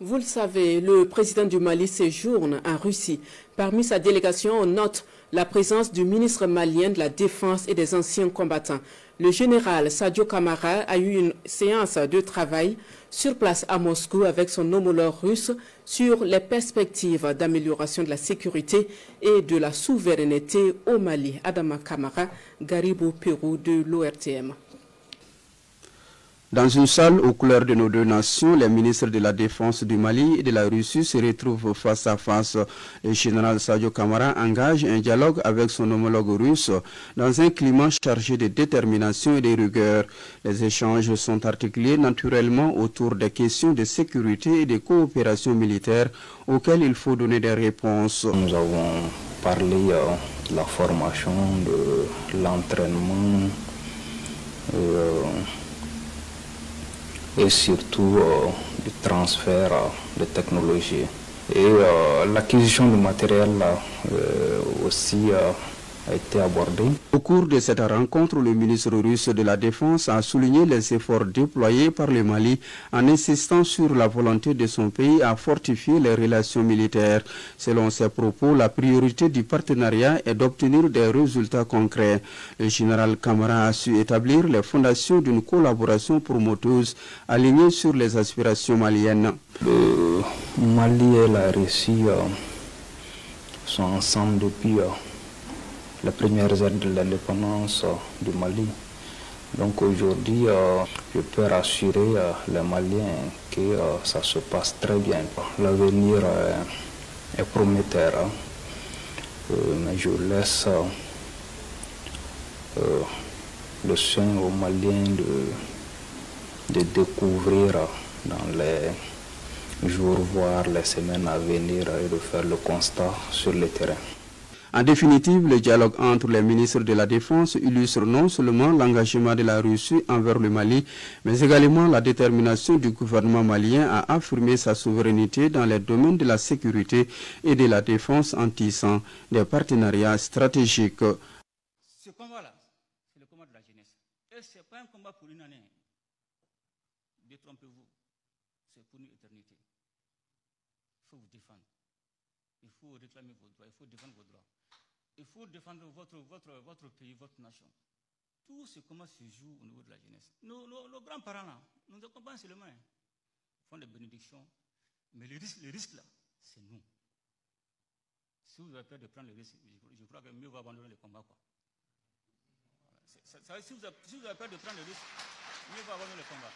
Vous le savez, le président du Mali séjourne en Russie. Parmi sa délégation, on note la présence du ministre malien de la Défense et des anciens combattants. Le général Sadio Kamara a eu une séance de travail sur place à Moscou avec son homologue russe sur les perspectives d'amélioration de la sécurité et de la souveraineté au Mali. Adama Kamara, Garibou Pérou de l'ORTM. Dans une salle aux couleurs de nos deux nations, les ministres de la Défense du Mali et de la Russie se retrouvent face à face. Le général Sadio Kamara engage un dialogue avec son homologue russe dans un climat chargé de détermination et de rigueur. Les échanges sont articulés naturellement autour des questions de sécurité et de coopération militaire auxquelles il faut donner des réponses. Nous avons parlé de la formation, de l'entraînement, et surtout du transfert de technologie. Et l'acquisition du matériel aussi a été abordée. Au cours de cette rencontre, le ministre russe de la Défense a souligné les efforts déployés par le Mali en insistant sur la volonté de son pays à fortifier les relations militaires. Selon ses propos, la priorité du partenariat est d'obtenir des résultats concrets. Le général Kamara a su établir les fondations d'une collaboration promoteuse alignée sur les aspirations maliennes. Le Mali et la Russie sont ensemble depuis les premières années de l'indépendance du Mali. Donc aujourd'hui, je peux rassurer les Maliens que ça se passe très bien. L'avenir est prometteur, mais je laisse le soin aux Maliens de découvrir dans les jours, voire les semaines à venir et de faire le constat sur le terrain. En définitive, le dialogue entre les ministres de la Défense illustre non seulement l'engagement de la Russie envers le Mali, mais également la détermination du gouvernement malien à affirmer sa souveraineté dans les domaines de la sécurité et de la défense en tissant des partenariats stratégiques. Ce combat-là, c'est le combat de la jeunesse. Et ce n'est pas un combat pour une année. Détrompez-vous, c'est pour une éternité. Il faut vous défendre. Il faut réclamer vos droits, il faut défendre vos droits. Il faut défendre votre pays, votre nation. Tout ce comment se joue au niveau de la jeunesse. Nos grands-parents, là, nous accompagnent seulement. Ils font des bénédictions. Mais le risque là, c'est nous. Si vous avez peur de prendre le risque, je crois que mieux vaut abandonner le combat. Quoi. Si vous avez peur de prendre le risque, mieux vaut abandonner le combat.